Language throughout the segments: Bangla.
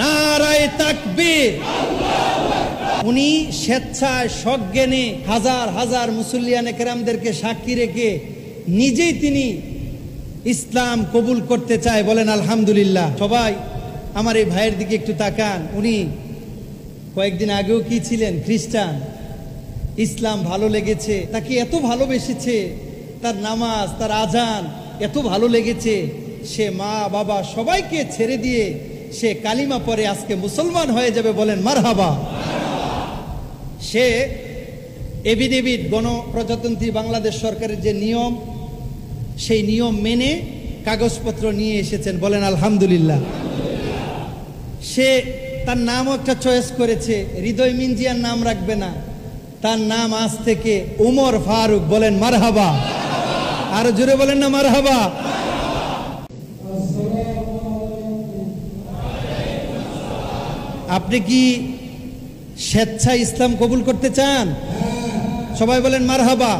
নারায়ে তাকবীর। উনি স্বেচ্ছায় সজ্ঞানে হাজার হাজার মুসল্লিয়ানে কেরামদেরকে সাক্ষী রেখে নিজেই তিনি ইসলাম কবুল করতে চায়। বলেন আলহামদুলিল্লাহ। সবাই আমার এই ভাইয়ের দিকে একটু তাকান। উনি কয়েকদিন আগেও কি ছিলেন? খ্রিস্টান। ইসলাম ভালো লেগেছে, তাকে এত ভালোবেসেছে, তার নামাজ, তার আজান এত ভালো লেগেছে, সে মা বাবা সবাইকে ছেড়ে দিয়ে সে কালিমা পড়ে আজকে মুসলমান হয়ে যাবে। বলেন মারহাবা। সে এভিডেভিট গণপ্রজাতন্ত্রী বাংলাদেশ সরকারের যে নিয়ম, সেই নিয়ম মেনে কাগজপত্র নিয়ে এসেছেন। বলেন আলহামদুলিল্লাহ। সে তার নামও একটা চয়েস করেছে, হৃদয় মিঞ্জিয়ার নাম রাখবে না, তার নাম আজ থেকে উমর ফারুক। বলেন মারহাবা। আরো জোরে বলেন না মারহাবা। আপনি কি স্বেচ্ছায় ইসলাম কবুল করতে চান? সবাই বলেন মারহাবা।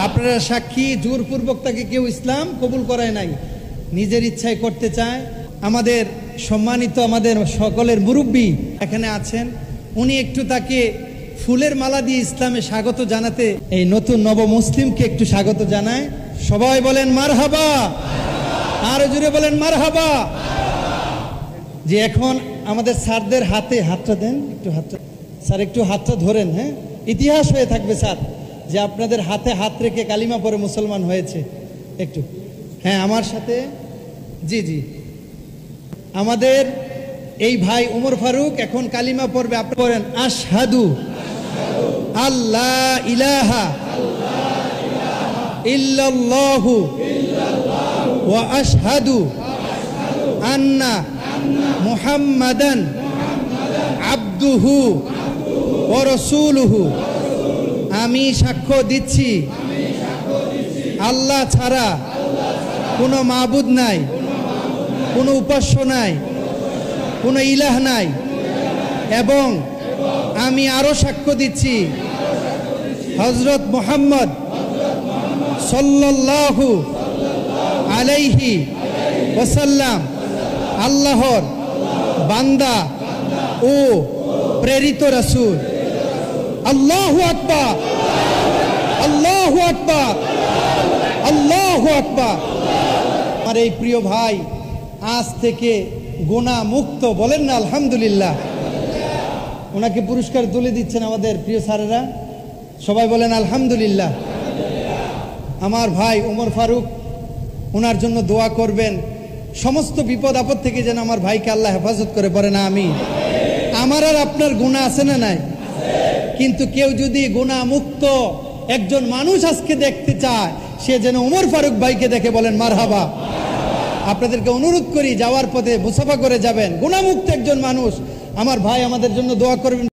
আপনারা সাক্ষী, জোরপূর্বক তাকে কেউ ইসলাম কবুল করায় নাই, নিজের ইচ্ছায় করতে চায়। আমাদের সম্মানিত, আমাদের সকলের মুরব্বী এখানে আছেন, উনি একটু তাকে ফুলের মালা দিয়ে ইসলামে স্বাগত জানাতে, এই নতুন নব মুসলিমকে একটু স্বাগত জানায়। সবাই বলেন মারহাবা। আরো জোরে বলেন মারহাবা। যে এখন আমাদের স্যারদের হাতে হাতটা দেন, একটু হাতটা, স্যার একটু হাতটা ধরেন। হ্যাঁ, ইতিহাস হয়ে থাকবে স্যার যে আপনাদের হাতে হাত রেখে কালিমা পড়ে মুসলমান হয়েছে। একটু হ্যাঁ আমার সাথে। জি জি, আমাদের এই ভাই উমর ফারুক এখন কালিমা পড়বে। আপনি পড়েন আশহাদু আল্লাহ ইলাহা ইল্লাল্লাহু ওয়া আশহাদু আন্না মুহাম্মাদান আবদুহু ওয়া রাসূলুহু। আমি সাক্ষ্য দিচ্ছি আল্লাহ ছাড়া কোনো মাবুদ নাই, কোনো উপাস্য নাই, কোনো ইলাহ নাই, এবং আমি আরো সাক্ষ্য দিচ্ছি হযরত মুহাম্মদ সাল্লাল্লাহু আলাইহি ওয়াসাল্লাম আল্লাহর বান্দা ও প্রেরিত রাসূল। আল্লাহু আকবার, আল্লাহু আকবার, আল্লাহু আকবার। আমার এই প্রিয় ভাই আজ থেকে গুনাহ মুক্ত। বলেন না আলহামদুলিল্লাহ। ওনাকে পুরস্কার তুলে দিচ্ছেন আমাদের প্রিয় স্যারেরা। সবাই বলেন আলহামদুলিল্লাহ। আমার ভাই উমর ফারুক, ওনার জন্য দোয়া করবেন, সমস্ত বিপদ আপদ থেকে যেন আমার ভাইকে আল্লাহ হেফাজত করে। পড়ে না আমি। আমার আর আপনার গুনাহ আছে না নাই? কিন্তু কেউ যদি গুনাহ মুক্ত একজন মানুষ আজকে দেখতে চায়, সে যেন উমর ফারুক ভাইকে দেখে। বলেন মারহাবা। আপনাদেরকে অনুরোধ করি, যাওয়ার পথে মুসাফা করে যাবেন, গুনাহ মুক্ত একজন মানুষ। আমার ভাই আমাদের জন্য দোয়া করবেন।